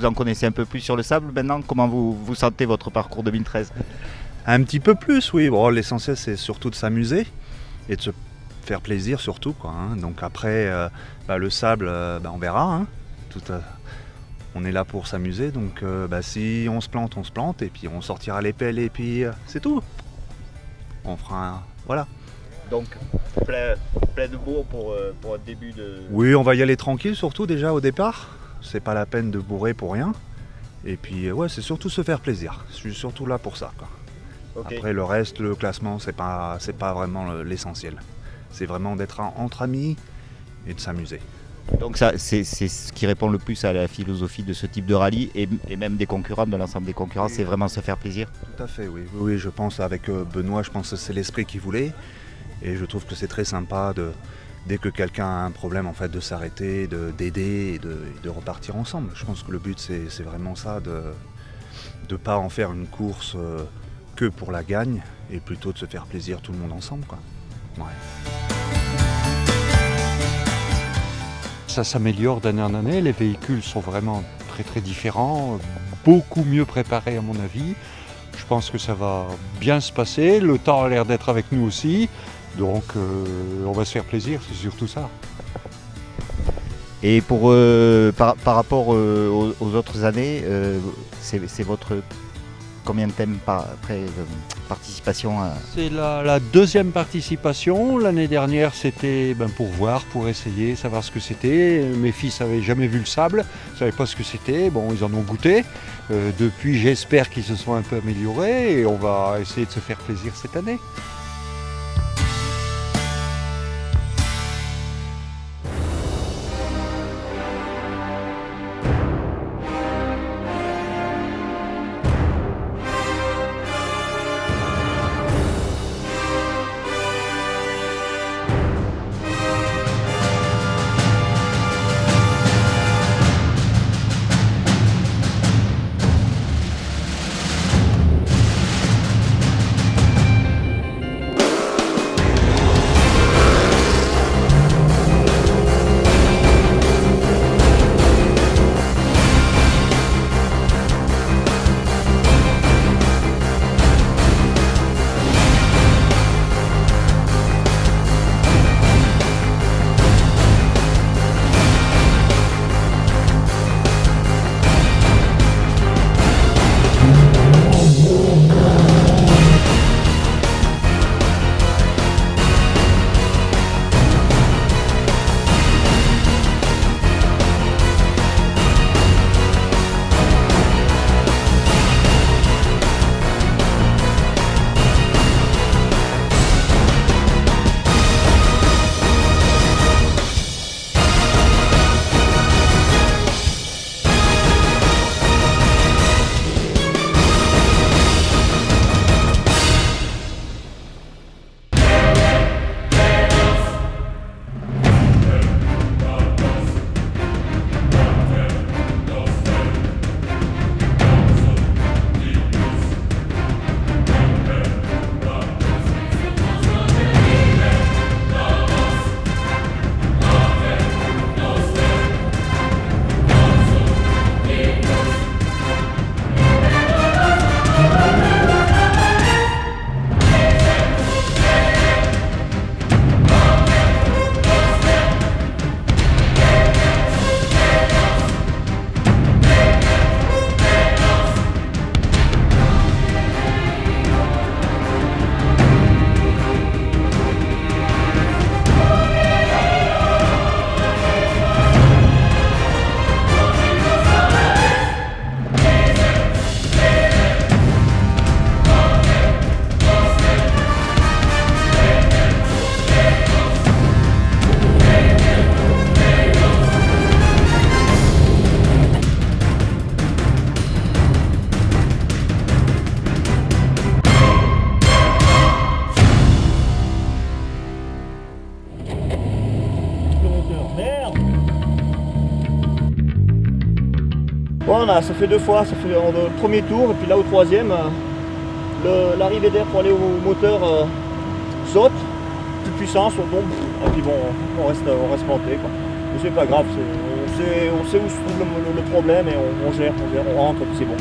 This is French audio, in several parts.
vous en connaissez un peu plus sur le sable maintenant. Comment vous sentez votre parcours 2013? Un petit peu plus, oui. Bon, l'essentiel, c'est surtout de s'amuser et de se faire plaisir surtout, quoi, hein. Donc après, le sable, on verra, hein. On est là pour s'amuser, donc si on se plante, et puis on sortira les pelles, et puis c'est tout. On fera voilà. Donc plein de bourre pour un début de... Oui, on va y aller tranquille, surtout déjà au départ. C'est pas la peine de bourrer pour rien. Et puis ouais, c'est surtout se faire plaisir. Je suis surtout là pour ça, quoi. Okay. Après le reste, le classement, c'est pas vraiment l'essentiel. C'est vraiment d'être entre amis et de s'amuser. Donc ça, c'est ce qui répond le plus à la philosophie de ce type de rallye et même des concurrents, de l'ensemble des concurrents, c'est vraiment se faire plaisir. Tout à fait, oui. Oui, je pense avec Benoît, je pense que c'est l'esprit qu'il voulait. Et je trouve que c'est très sympa dès que quelqu'un a un problème, en fait, de s'arrêter, d'aider et de repartir ensemble. Je pense que le but, c'est vraiment ça, de ne pas en faire une course que pour la gagne, et plutôt de se faire plaisir tout le monde ensemble, quoi. Ouais. Ça s'améliore d'année en année, les véhicules sont vraiment très très différents, beaucoup mieux préparés à mon avis. Je pense que ça va bien se passer, le temps a l'air d'être avec nous aussi, donc on va se faire plaisir, c'est surtout ça. Et par rapport aux autres années, c'est votre combien de thèmes participation C'est la deuxième participation. L'année dernière, c'était pour voir, pour essayer, savoir ce que c'était. Mes fils n'avaient jamais vu le sable, ne savaient pas ce que c'était. Bon, ils en ont goûté. Depuis, j'espère qu'ils se sont un peu améliorés et on va essayer de se faire plaisir cette année. Bon, ça fait deux fois, ça fait le premier tour et puis là au troisième, l'arrivée d'air pour aller au moteur saute, plus de puissance, on tombe et puis bon, on reste planté, quoi. Mais c'est pas grave, on sait où se trouve le problème et on gère, on rentre et puis c'est bon.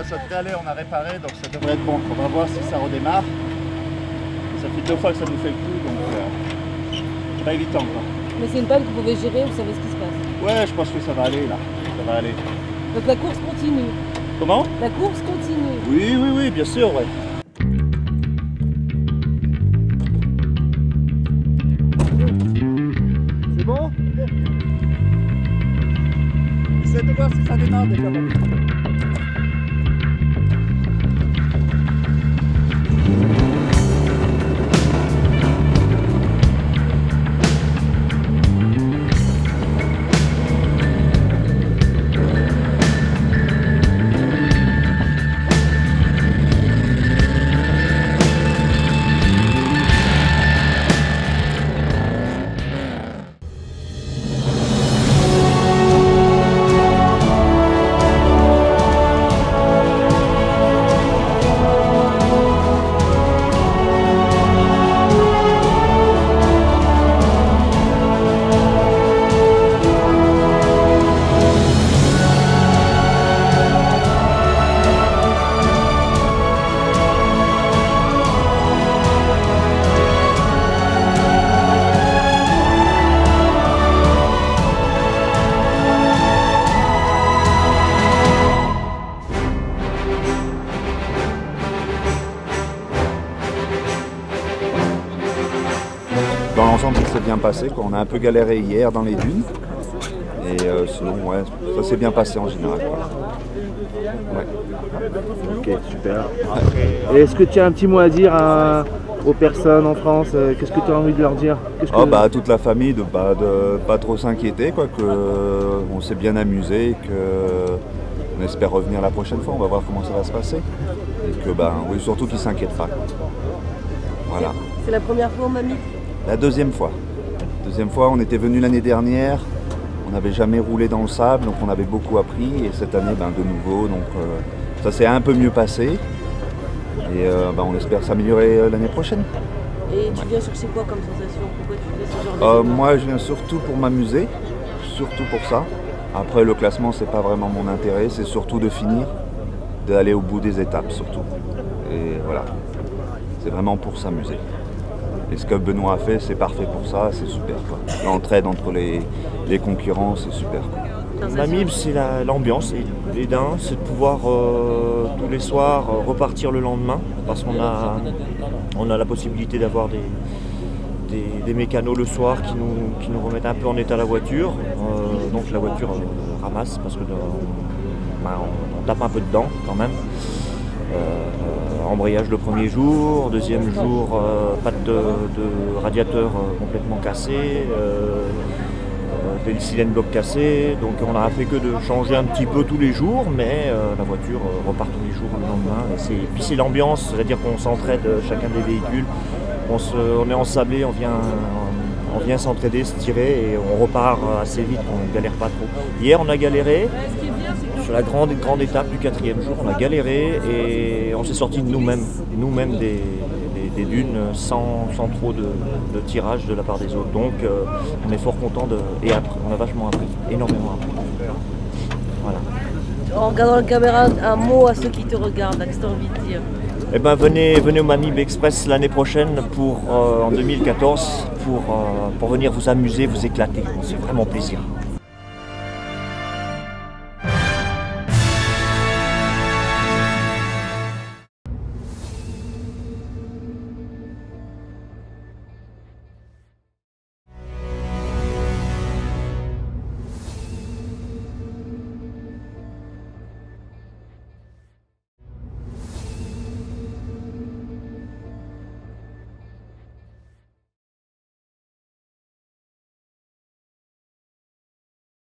Ça devrait aller, on a réparé, donc ça devrait être bon. On va voir si ça redémarre. Ça fait 2 fois que ça nous fait le coup, donc c'est pas évident quoi. Mais c'est une panne que vous pouvez gérer, vous savez ce qui se passe. Ouais, je pense que ça va aller là, ça va aller. Donc la course continue. Comment? La course continue. Oui, bien sûr, ouais. C'est bon? Essaie de voir si ça démarre déjà. Dans l'ensemble, ça s'est bien passé, quoi. On a un peu galéré hier dans les dunes. Et sinon, ouais, ça s'est bien passé en général, quoi. Ouais. Ok, super. Et est-ce que tu as un petit mot à dire aux personnes en France? Qu'est-ce que tu as envie de leur dire? À toute la famille de pas trop s'inquiéter, quoi, qu'on s'est bien amusé, et qu'on espère revenir la prochaine fois. On va voir comment ça va se passer. Et que, oui, surtout qu'ils ne s'inquiètent pas. Voilà. C'est la première fois au Mamie? La deuxième fois. Deuxième fois, on était venu l'année dernière. On n'avait jamais roulé dans le sable, donc on avait beaucoup appris. Et cette année, de nouveau, donc ça s'est un peu mieux passé. Et on espère s'améliorer l'année prochaine. Et tu viens chercher quoi comme sensation? Pourquoi tu fais ce genre de Moi, je viens surtout pour m'amuser, surtout pour ça. Après, le classement, c'est pas vraiment mon intérêt, c'est surtout de finir, d'aller au bout des étapes, surtout. Et voilà, c'est vraiment pour s'amuser. Et ce que Benoît a fait, c'est parfait pour ça, c'est super, quoi. L'entraide entre les concurrents, c'est super, quoi. Mamie, c'est l'ambiance et d'un, c'est de pouvoir tous les soirs repartir le lendemain parce qu'on a la possibilité d'avoir des mécanos le soir qui nous remettent un peu en état la voiture. Donc la voiture ramasse parce que on tape un peu dedans quand même. Embrayage le premier jour, deuxième jour, patte de radiateur complètement cassée. Des cylindres blocs cassés, donc on n'a fait que de changer un petit peu tous les jours, mais la voiture repart tous les jours le lendemain. Et puis c'est l'ambiance, c'est-à-dire qu'on s'entraide chacun des véhicules, on est ensablé, on vient s'entraider, se tirer et on repart assez vite, on ne galère pas trop. Hier on a galéré, sur la grande étape du 4e jour, on a galéré et on s'est sorti de nous-mêmes des dunes sans trop de tirage de la part des autres. Donc on est fort content et on a vachement appris, énormément appris. Voilà. En regardant la caméra, un mot à ceux qui te regardent, qu'est-ce que tu as envie de dire? Eh ben venez au Mamib Express l'année prochaine en 2014 pour venir vous amuser, vous éclater. C'est vraiment plaisir.